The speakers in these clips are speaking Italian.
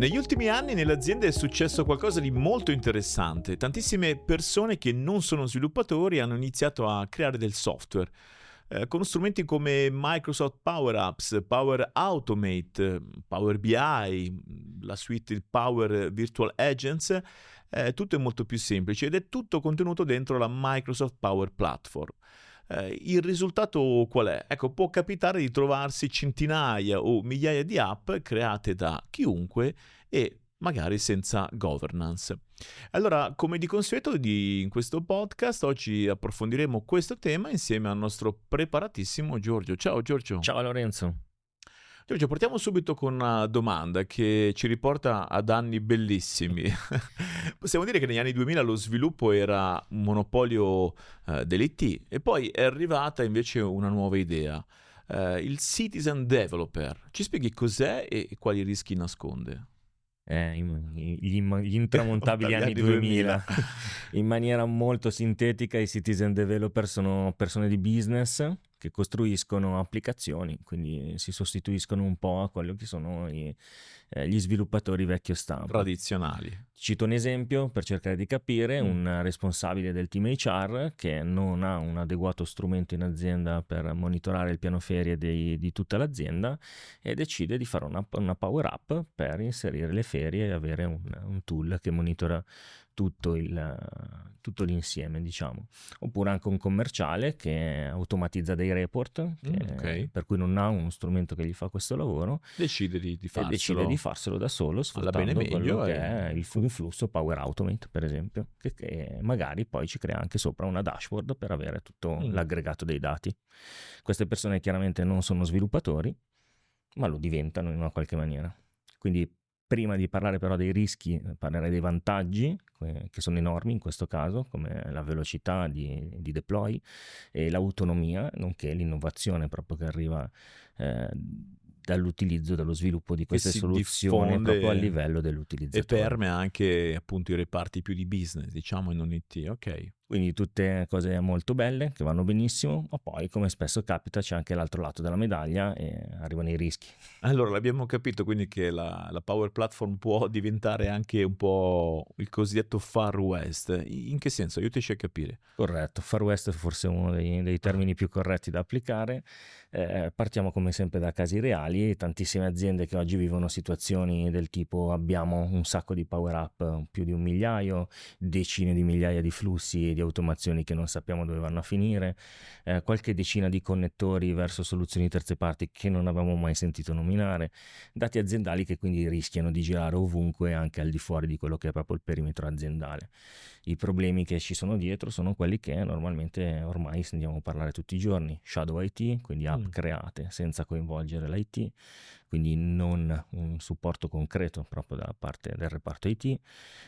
Negli ultimi anni nelle aziende è successo qualcosa di molto interessante. Tantissime persone che non sono sviluppatori hanno iniziato a creare del software. Con strumenti come Microsoft Power Apps, Power Automate, Power BI, la suite il Power Virtual Agents, tutto è molto più semplice ed è tutto contenuto dentro la Microsoft Power Platform. Il risultato qual è? Ecco, può capitare di trovarsi centinaia o migliaia di app create da chiunque e magari senza governance. Allora, come di consueto in questo podcast, oggi approfondiremo questo tema insieme al nostro preparatissimo Giorgio. Ciao Giorgio. Ciao Lorenzo. Giorgio, partiamo subito con una domanda che ci riporta ad anni bellissimi. Possiamo dire che negli anni 2000 lo sviluppo era un monopolio dell'IT e poi è arrivata invece una nuova idea, il citizen developer. Ci spieghi cos'è e quali rischi nasconde? Gli intramontabili anni 2000. In maniera molto sintetica, i citizen developer sono persone di business che costruiscono applicazioni, quindi si sostituiscono un po' a quello che sono gli sviluppatori vecchio stampo. Tradizionali. Cito un esempio per cercare di capire: un responsabile del team HR che non ha un adeguato strumento in azienda per monitorare il piano ferie di tutta l'azienda e decide di fare una power app per inserire le ferie e avere un tool che monitora tutto l'insieme, diciamo. Oppure anche un commerciale che automatizza dei report, per cui non ha uno strumento che gli fa questo lavoro, decide di farselo da solo, sfruttando quello che è un flusso Power Automate, per esempio, che magari poi ci crea anche sopra una dashboard per avere tutto l'aggregato dei dati. Queste persone chiaramente non sono sviluppatori, ma lo diventano in una qualche maniera. Quindi prima di parlare però dei rischi, parlerei dei vantaggi, che sono enormi in questo caso, come la velocità di deploy e l'autonomia, nonché l'innovazione proprio che arriva dall'utilizzo, dallo sviluppo di queste soluzioni proprio a livello dell'utilizzatore. E permea anche appunto i reparti più di business, diciamo, e non IT, ok. Quindi tutte cose molto belle che vanno benissimo, ma poi, come spesso capita, c'è anche l'altro lato della medaglia e arrivano i rischi. Allora, l'abbiamo capito quindi che la Power Platform può diventare anche un po' il cosiddetto Far West. In che senso? Aiutaci a capire. Corretto, Far West è forse uno dei termini più corretti da applicare. Partiamo come sempre da casi reali. Tantissime aziende che oggi vivono situazioni del tipo: abbiamo un sacco di Power App, più di 1 migliaio, decine di migliaia di flussi di automazioni che non sappiamo dove vanno a finire, qualche decina di connettori verso soluzioni terze parti che non avevamo mai sentito nominare, dati aziendali che quindi rischiano di girare ovunque, anche al di fuori di quello che è proprio il perimetro aziendale. I problemi che ci sono dietro sono quelli che normalmente ormai sentiamo parlare tutti i giorni: shadow IT, quindi app create senza coinvolgere l'IT, quindi non un supporto concreto proprio da parte del reparto IT,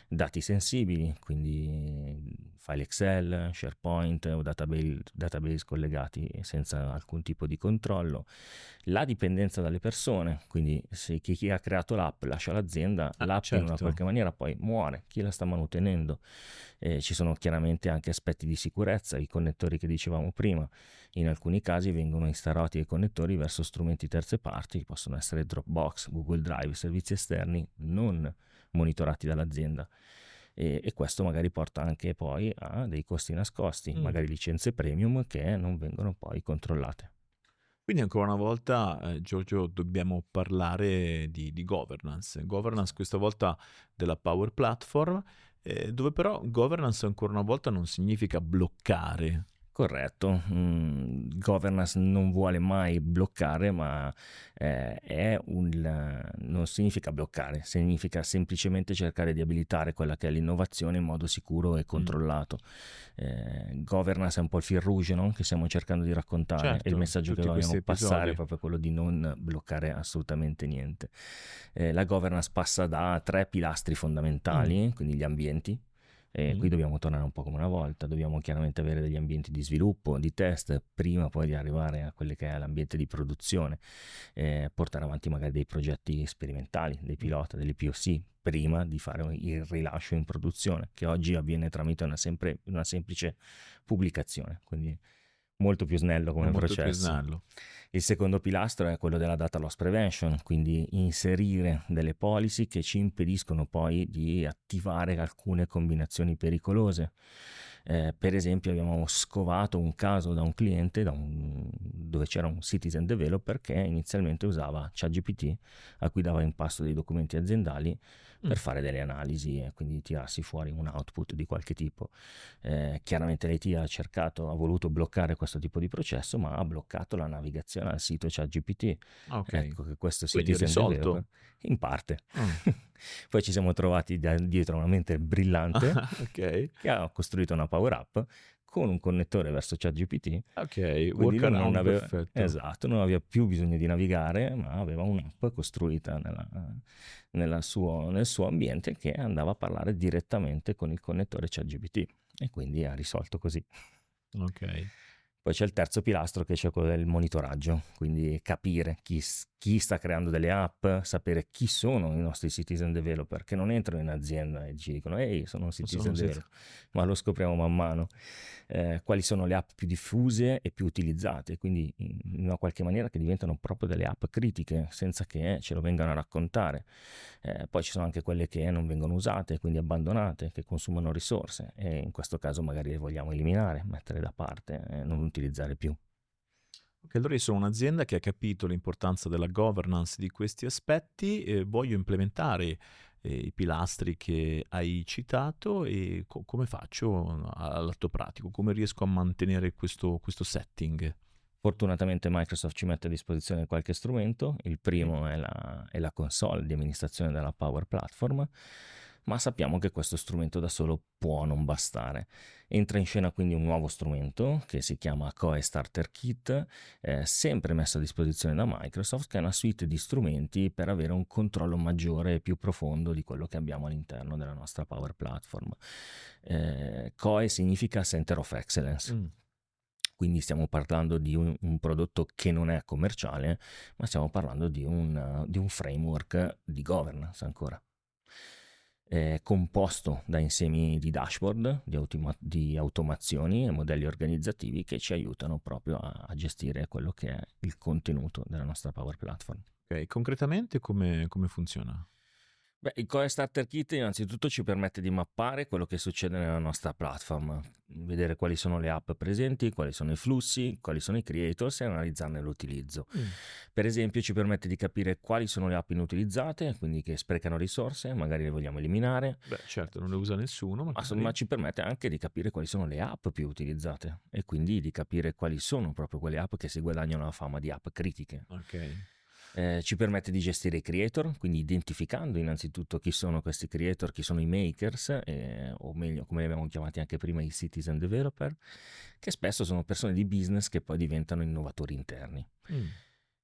dati sensibili, quindi file Excel, SharePoint o database collegati senza alcun tipo di controllo, la dipendenza dalle persone, quindi se chi ha creato l'app lascia l'azienda, l'app in una qualche maniera poi muore, chi la sta manutenendo. Ci sono chiaramente anche aspetti di sicurezza, i connettori che dicevamo prima, in alcuni casi vengono installati i connettori verso strumenti terze parti, che possono essere Dropbox, Google Drive, servizi esterni non monitorati dall'azienda. E questo magari porta anche poi a dei costi nascosti, magari licenze premium che non vengono poi controllate. Quindi ancora una volta, Giorgio, dobbiamo parlare di governance. Governance questa volta della Power Platform, dove però governance ancora una volta non significa bloccare. Corretto, governance non vuole mai bloccare, ma non significa bloccare, significa semplicemente cercare di abilitare quella che è l'innovazione in modo sicuro e controllato. Governance è un po' il fil rouge, no? Che stiamo cercando di raccontare, Certo, e il messaggio che vogliamo passare è episodi. proprio quello di non bloccare assolutamente niente. La governance passa da 3 pilastri fondamentali, quindi gli ambienti. Qui dobbiamo tornare un po' come una volta, dobbiamo chiaramente avere degli ambienti di sviluppo, di test, prima poi di arrivare a quello che è l'ambiente di produzione, portare avanti magari dei progetti sperimentali, dei pilota, delle POC, prima di fare il rilascio in produzione, che oggi avviene tramite una semplice pubblicazione. Quindi molto più snello È come molto più processo. snello. Il secondo pilastro è quello della data loss prevention, quindi inserire delle policy che ci impediscono poi di attivare alcune combinazioni pericolose. Per esempio abbiamo scovato un caso da un cliente dove c'era un citizen developer che inizialmente usava ChatGPT a cui dava in pasto dei documenti aziendali per fare delle analisi e quindi tirarsi fuori un output di qualche tipo. Chiaramente l'IT ha voluto bloccare questo tipo di processo, ma ha bloccato la navigazione al sito ChatGPT. Ok. Ecco che questo Quindi è citizen developer, risolto. in parte. Ah. Poi ci siamo trovati dietro una mente brillante Ok. che ha costruito una power app con un connettore verso ChatGPT, Ok, quindi lui non workaround aveva, perfetto. esatto, non aveva più bisogno di navigare, ma aveva un'app costruita nel suo ambiente che andava a parlare direttamente con il connettore ChatGPT e quindi ha risolto così. Ok. Poi c'è il terzo pilastro che c'è quello del monitoraggio, quindi capire chi sta creando delle app, sapere chi sono i nostri citizen developer, che non entrano in azienda e ci dicono ehi sono un citizen developer, ma lo scopriamo man mano. Quali sono le app più diffuse e più utilizzate, quindi in una qualche maniera che diventano proprio delle app critiche senza che ce lo vengano a raccontare. Poi ci sono anche quelle che non vengono usate, quindi abbandonate, che consumano risorse e in questo caso magari le vogliamo eliminare, mettere da parte e non utilizzare più. Ok, allora io sono un'azienda che ha capito l'importanza della governance di questi aspetti e voglio implementare i pilastri che hai citato e come faccio all'atto pratico? Come riesco a mantenere questo setting? Fortunatamente Microsoft ci mette a disposizione qualche strumento, il primo è la console di amministrazione della Power Platform, ma sappiamo che questo strumento da solo può non bastare. Entra in scena quindi un nuovo strumento che si chiama Koe Starter Kit, sempre messo a disposizione da Microsoft, che è una suite di strumenti per avere un controllo maggiore e più profondo di quello che abbiamo all'interno della nostra Power Platform. Koe significa Center of Excellence. Quindi stiamo parlando di un prodotto che non è commerciale, ma stiamo parlando di un framework di governance ancora. È composto da insiemi di dashboard, di automazioni e modelli organizzativi che ci aiutano proprio a gestire quello che è il contenuto della nostra Power Platform. Ok, concretamente come funziona? Beh, il Core Starter Kit innanzitutto ci permette di mappare quello che succede nella nostra platform, vedere quali sono le app presenti, quali sono i flussi, quali sono i creators e analizzarne l'utilizzo. Per esempio ci permette di capire quali sono le app inutilizzate, quindi che sprecano risorse, magari le vogliamo eliminare. Beh, certo, non le usa nessuno, Ma ci permette anche di capire quali sono le app più utilizzate e quindi di capire quali sono proprio quelle app che si guadagnano la fama di app critiche. Ok. Ci permette di gestire i creator, quindi identificando innanzitutto chi sono questi creator, chi sono i makers, o meglio, come li abbiamo chiamati anche prima, i citizen developer, che spesso sono persone di business che poi diventano innovatori interni.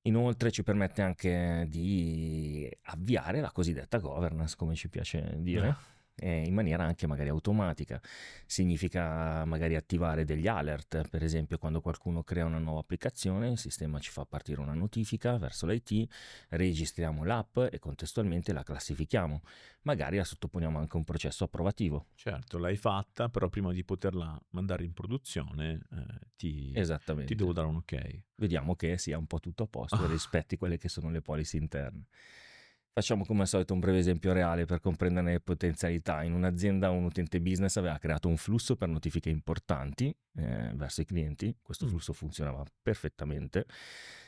Inoltre ci permette anche di avviare la cosiddetta governance, come ci piace dire, in maniera anche magari automatica. Significa magari attivare degli alert, per esempio quando qualcuno crea una nuova applicazione, il sistema ci fa partire una notifica verso l'IT, registriamo l'app e contestualmente la classifichiamo. Magari la sottoponiamo anche a un processo approvativo. Certo, l'hai fatta, però prima di poterla mandare in produzione ti Esattamente. devo dare un ok. Vediamo che sia un po' tutto a posto e rispetti quelle che sono le policy interne. Facciamo come al solito un breve esempio reale per comprendere le potenzialità. In un'azienda un utente business aveva creato un flusso per notifiche importanti verso i clienti, questo flusso funzionava perfettamente,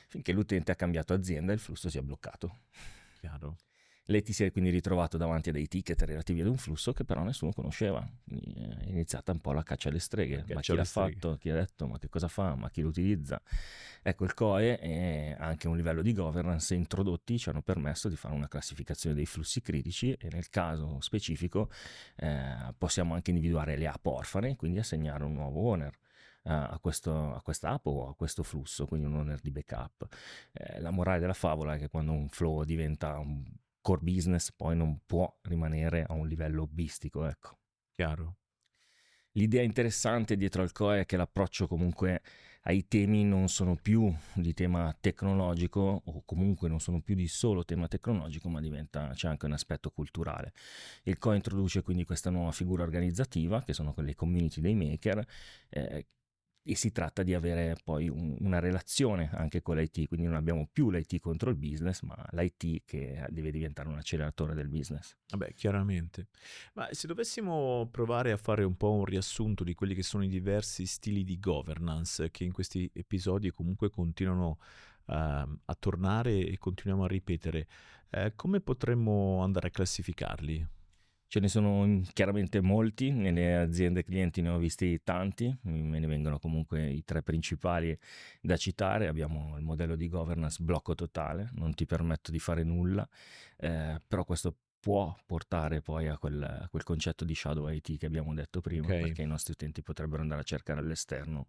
finché l'utente ha cambiato azienda e il flusso si è bloccato. Chiaro. L'IT si è quindi ritrovato davanti a dei ticket relativi ad un flusso che però nessuno conosceva. Quindi è iniziata un po' la caccia alle streghe. Ma chi l'ha fatto? Chi ha detto? Ma che cosa fa? Ma chi lo utilizza? Ecco, il COE e anche un livello di governance introdotti ci hanno permesso di fare una classificazione dei flussi critici e nel caso specifico possiamo anche individuare le app orfane, quindi assegnare un nuovo owner a questa app o a questo flusso, quindi un owner di backup. La morale della favola è che quando un flow diventa un core business poi non può rimanere a un livello hobbistico, ecco. Chiaro. L'idea interessante dietro al COE è che l'approccio comunque ai temi non sono più di tema tecnologico o comunque non sono più di solo tema tecnologico, ma c'è anche un aspetto culturale. Il COE introduce quindi questa nuova figura organizzativa che sono quelle community dei maker e si tratta di avere poi una relazione anche con l'IT, quindi non abbiamo più l'IT contro il business, ma l'IT che deve diventare un acceleratore del business. Vabbè, chiaramente. Ma se dovessimo provare a fare un po' un riassunto di quelli che sono i diversi stili di governance che in questi episodi comunque continuano a tornare e continuiamo a ripetere, come potremmo andare a classificarli? Ce ne sono chiaramente molti, nelle aziende clienti ne ho visti tanti, me ne vengono comunque i 3 principali da citare. Abbiamo il modello di governance blocco totale, non ti permetto di fare nulla, però questo può portare poi a quel concetto di shadow IT che abbiamo detto prima, Ok, perché i nostri utenti potrebbero andare a cercare all'esterno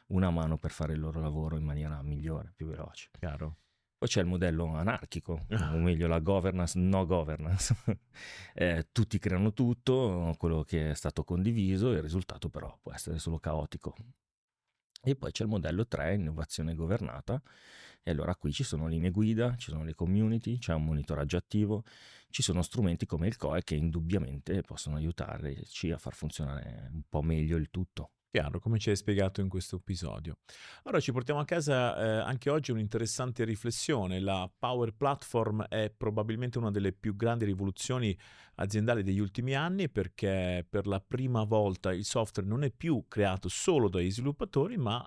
una mano per fare il loro lavoro in maniera migliore, più veloce. chiaro. Poi c'è il modello anarchico, o meglio la governance, no governance. Tutti creano tutto, quello che è stato condiviso, il risultato però può essere solo caotico. E poi c'è il modello 3, innovazione governata, e allora qui ci sono linee guida, ci sono le community, c'è un monitoraggio attivo, ci sono strumenti come il COE che indubbiamente possono aiutarci a far funzionare un po' meglio il tutto. Chiaro, come ci hai spiegato in questo episodio. Allora ci portiamo a casa anche oggi un'interessante riflessione. La Power Platform è probabilmente una delle più grandi rivoluzioni aziendali degli ultimi anni perché per la prima volta il software non è più creato solo dai sviluppatori, ma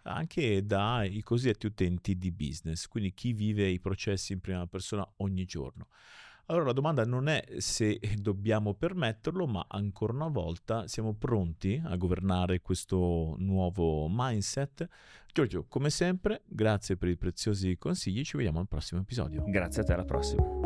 anche dai cosiddetti utenti di business, quindi chi vive i processi in prima persona ogni giorno. Allora la domanda non è se dobbiamo permetterlo, ma ancora una volta siamo pronti a governare questo nuovo mindset? Giorgio, come sempre, grazie per i preziosi consigli, ci vediamo al prossimo episodio. Grazie a te, alla prossima.